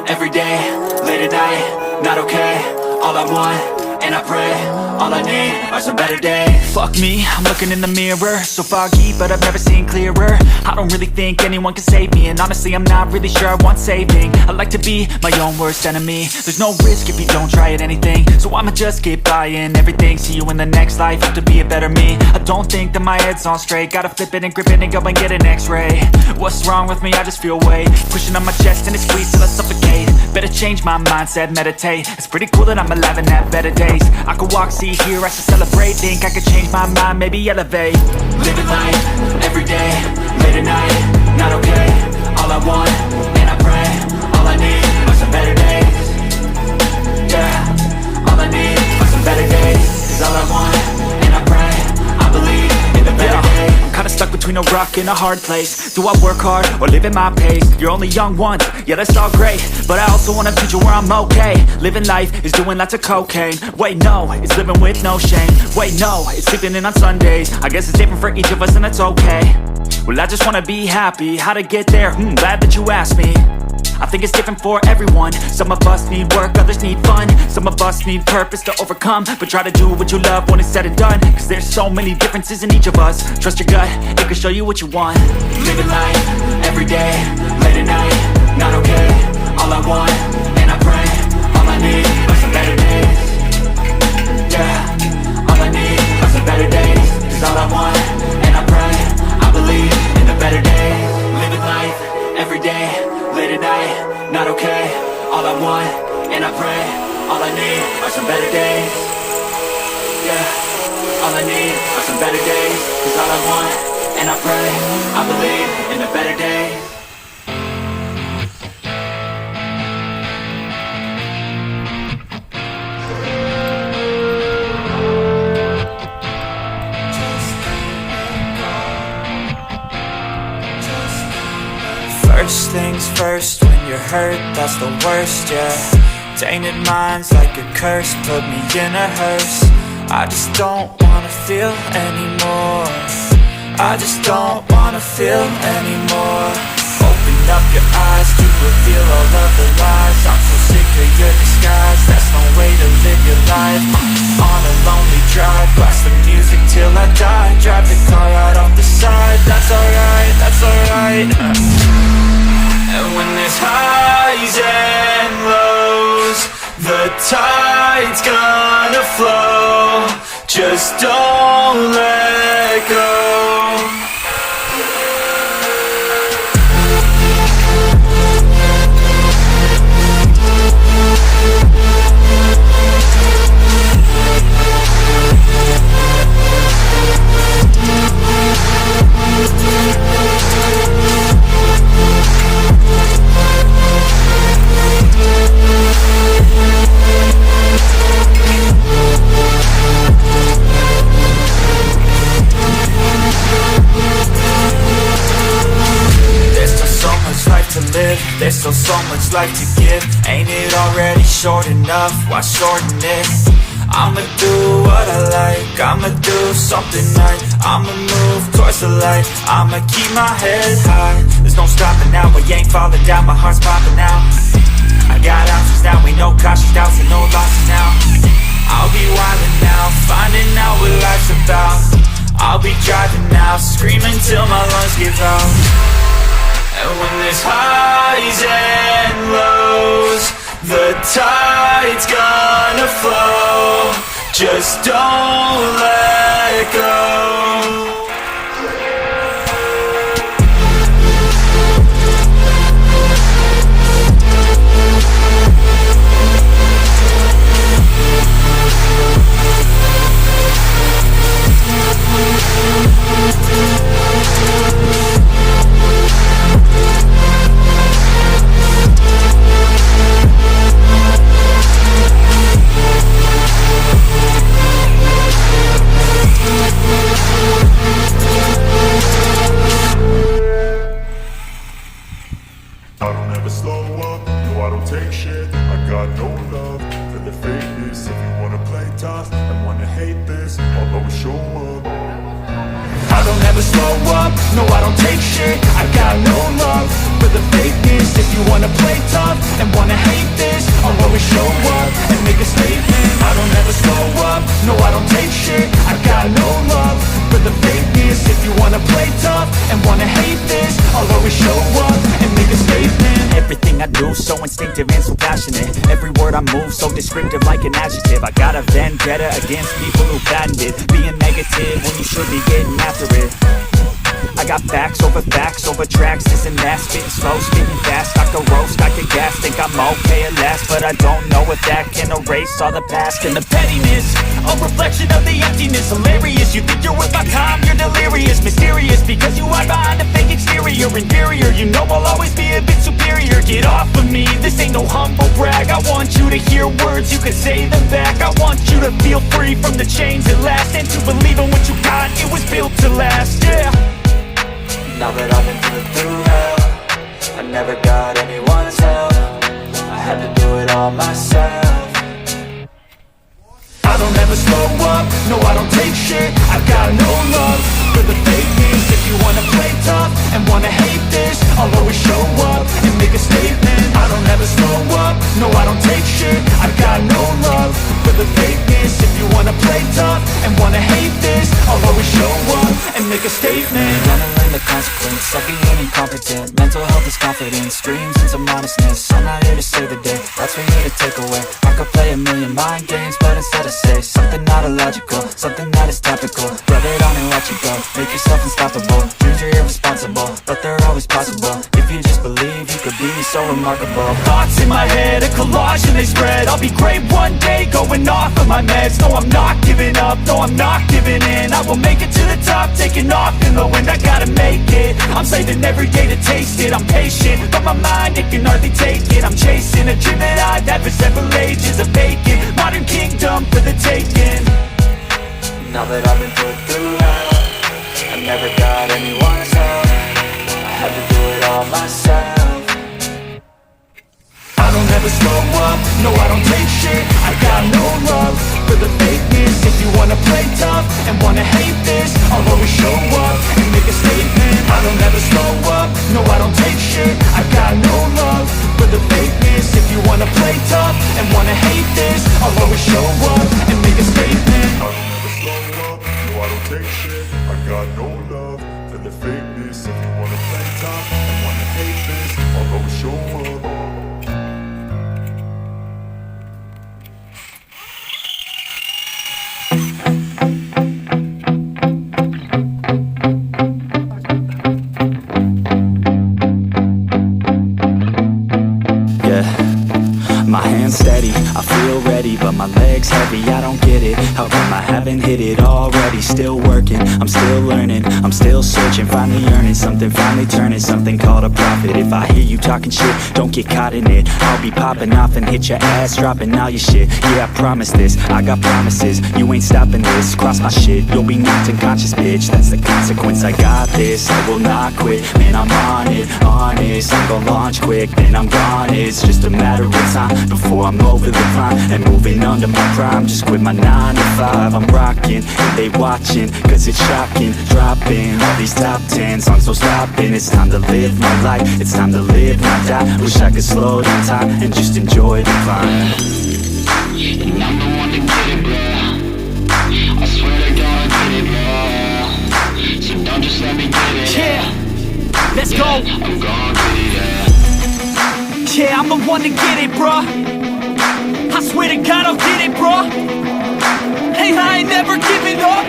every day, late at night, not okay. All I want, and I pray, all I need are some better days. Fuck me, I'm looking in the mirror, so foggy, but I've never seen clearer. I don't really think anyone can save me, and honestly I'm not really sure I want saving. I like to be my own worst enemy. There's no risk if you don't try at anything, so I'ma just keep buying everything. See you in the next life, have to be a better me. I don't think that my head's on straight, gotta flip it and grip it and go and get an x-ray. What's wrong with me? I just feel weight pushing on my chest and it squeezes till I suffocate. Better change my mindset, meditate. It's pretty cool that I'm alive and have better days. I could walk, see, hear, I should celebrate. Think I could change my mind, maybe elevate. Living life, every day, late at night, not okay. All I want, and I pray, all I need are some better days. Yeah, all I need are some better days. Cause all I want, and I pray, I believe in the better days. I'm kinda stuck between a rock and a hard place. Do I work hard or live at my pace? You're only young once, yeah that's all great, but I also want a future where I'm okay. Living life is doing lots of cocaine. Wait no, it's living with no shame. Wait no, it's sleeping in on Sundays. I guess it's different for each of us and that's okay. Well I just wanna be happy, how to get there? Glad that you asked me. I think it's different for everyone. Some of us need work, others need fun. Some of us need purpose to overcome. But try to do what you love when it's said and done. Cause there's so many differences in each of us. Trust your gut, it can show you what you want. Living life, every day, late at night, not okay. All I want, and I pray, all I need are some better days. Yeah, all I need are some better days. Cause all I want, and I pray, I believe in the better days. Living life, every day, late at night, not okay. All I want, and I pray, all I need are some better days. Yeah, all I need are some better days. Cause all I want, and I pray, I believe in the better days. First things first, when you're hurt, that's the worst, yeah. Tainted minds like a curse, put me in a hearse. I just don't wanna feel anymore. I just don't wanna feel anymore. Open up your eyes to reveal all of the lies. I'm so sick of your disguise, that's no way to live your life. On a lonely drive, blast the music till I die. Drive the car right off the side, that's alright, that's alright. And when there's highs and lows, the tide's gonna flow. Just don't let go. There's still so much life to give. Ain't it already short enough? Why shorten it? I'ma do what I like, I'ma do something right, I'ma move towards the light, I'ma keep my head high. There's no stopping now, I ain't falling down, my heart's popping out. I got options now, ain't no cautious doubts and no losses now. I'll be wildin' now, finding out what life's about. I'll be driving now, screaming till my lungs give out. And when there's highs and lows, the tide's gonna flow. Just don't let go. I don't ever slow up, no I don't take shit. I got no love for the fakeness. If you wanna play tough and wanna hate this, I'll always show up. I don't ever slow up, no I don't take shit. I got no love for the the fakeness. If you wanna play tough and wanna hate this, I'll always show up and make a statement. I don't ever slow up, no I don't take shit. I got no love for the fakeness. If you wanna play tough and wanna hate this, I'll always show up and make a statement. Everything I do so instinctive and so passionate. Every word I move so descriptive like an adjective. I got a vendetta against people who patent it, being negative when you should be getting after it. I got facts over tracks, this and that. Spitting slow, spitting fast, I could roast, I could gas. Think I'm okay at last, but I don't know if that can erase all the past. And the pettiness, a reflection of the emptiness. Hilarious, you think you're worth my time, you're delirious. Mysterious, because you hide behind a fake exterior. Inferior, you know I'll always be a bit superior. Get off of me, this ain't no humble brag. I want you to hear words, you can say them back. I want you to feel free from the chains at last, and to believe in what you got, it was built to last, yeah. Now that I've been through hell, I never got anyone's help. I had to do it all myself. I don't ever slow up, no I don't take shit. I've got no love for the fakeness. If you wanna play tough and wanna hate this, I'll always show up and make a statement. I don't ever slow up, no I don't take shit. I've got no love for the fakeness. If you wanna play tough and wanna hate this, I'll always show up and make a statement. Gonna learn the consequence of being incompetent. Mental health is confidence, dreams and some honestness. I'm not here to save the day, that's for you to take away. I could play a million mind games, but instead I say something not illogical, something that is topical. Rub it on and watch it go, make yourself unstoppable. Dreams are irresponsible, but they're always possible. If you just believe, you could be so remarkable. Thoughts in my head, a collage and they spread. I'll be great one day, going off of my meds. No, I'm not giving up, no, I'm not giving in. I will make it to the top, taking off in the wind. I gotta make it, I'm saving every day to taste it. I'm patient, but my mind, it can hardly take it. I'm chasing a dream that I've had for several ages. A vacant, modern kingdom for the taking. Now that I've been put through hell, I never got anyone's help. I had to do it all myself. I don't ever slow up, no I don't take shit. I got no love for the fakeness. If you wanna play tough and wanna hate this, I'll always show up and make a statement. I don't ever slow up, no I don't take shit. I got no love for the fakeness. If you wanna play tough and wanna hate this, I'll always show up and make a statement. I don't ever slow up, no I don't take shit. I got no love for the fakeness. If you wanna play tough and wanna hate this, I'll always show up. My hands steady, I feel ready, but my legs heavy, I don't get it. How come I haven't hit it already? Still working, I'm still learning, I'm still searching, finally earning something, finally turning something called a profit. If I hear you talking shit, don't get caught in it. I'll be popping off and hit your ass, dropping all your shit. Yeah, I promise this, I got promises, you ain't stopping this. Cross my shit, you'll be knocked unconscious, bitch. That's the consequence, I got this, I will not quit. Man, I'm on it, honest, I'm gon' launch quick, then I'm gone. It's just a matter of time before I'm over the climb and moving under my prime. Just quit my 9 to 5, I'm rocking and they watching, cause it's shocking. Dropping all these top 10 songs, so stopping. It's time to live my life, it's time to live, not die. Wish I could slow down time and just enjoy the climb. And I'm the one to get it, bro. I swear to God I get it, bro. So don't just let me get it. Yeah, let's go. I'm gon' get it, yeah. Yeah, I'm the one to get it, bruh. I swear to God I'll get it, bruh. Hey, I ain't never giving up.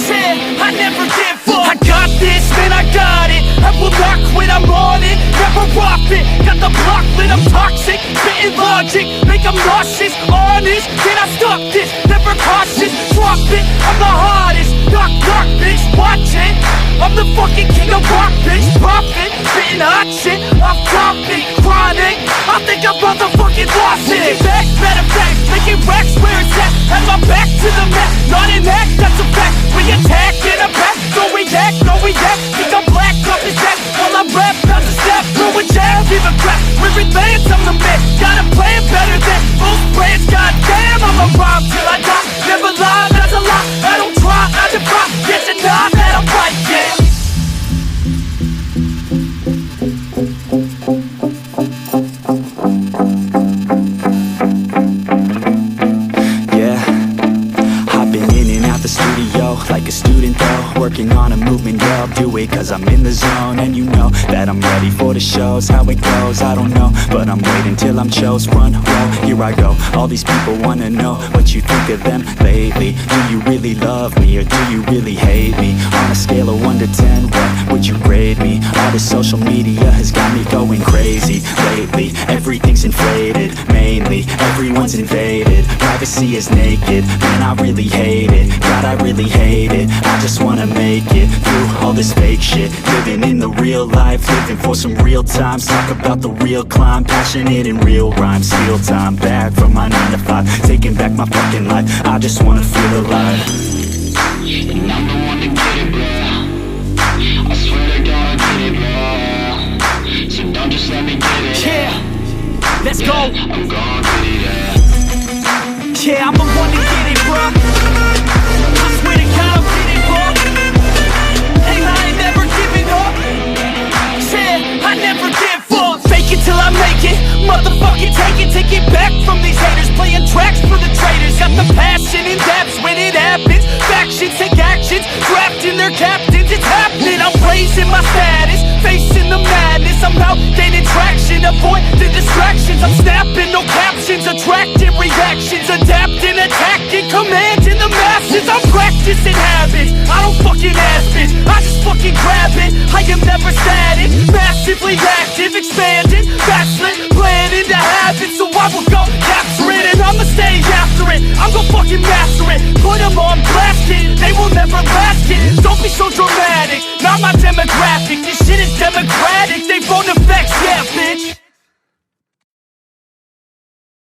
Yeah, I never give up. I got this, man, I got it. I will not quit, I'm on it. Never off it. Got the block lit, I'm toxic. Spitting logic, make them nauseous. Honest, can I stop this? Never cautious, drop it. I'm the hottest. Knock, knock, bitch, watch it. I'm the fucking king of rock, bitch. Profit, spitting hot shit. Off topic, chronic. I think I'm motherfucking lost it. Making back, better facts. Making racks where it's at. Have my back to the mat. Not an act, that's a fact. We attack in a back. Don't react, no react. Think I'm black, up his back. While I rap, not to step. Throw a jab, give a crap. We're advanced, I'm the man. Gotta play it better than most brands. Goddamn, I'm a rhyme till I die. Never lie, that's a lie. I don't try, I defy. Yes and nah, that I'm right, yeah. studio like a student though, working on a movement, yeah, I'll do it cause I'm in the zone. And you know that I'm ready for the shows. How it goes, I don't know, but I'm waiting till I'm chose. Front row, here I go. All these people wanna know what you think of them lately. Do you really love me or do you really hate me? On a scale of 1 to 10, what would you grade me? All this social media has got me going crazy lately. Everything's inflated, mainly everyone's invaded. Privacy is naked, man, I really hate it. God, I really hate it. I just wanna make it through all this fake shit. Living in the real life, living for some real times. Talk about the real climb, passionate in real rhymes. Steal time back from my 9 to 5, taking back my fucking life. I just wanna feel alive. And I'm the one to get it, bro. I swear to God I'll get it, bro. So don't just let me get it. Yeah, let's go. I'm gonna get it, yeah. Yeah, I'm the one to get it, bro. I swear to God I'll get it, bro. Hey, I ain't never giving up. Yeah, I never give up. Fake it till I make it. Motherfucking take it back from these haters. Playing tracks for the traitors. Got the passion in depths when it happens. Factions take actions, drafting their captains. It's happening, I'm raising my status, facing the madness. I'm out gaining traction, avoid the distractions. I'm snapping, no captions, attracting reactions. Adapting, attacking, commanding the masses. I'm practicing habits, I don't fucking ask bitch, I just fucking grab it. I am never static, massively active, expanding, backslid, planning to have it. So I will go capture it and I'ma stay after it. I'm gon' fucking master it, put 'em on blast.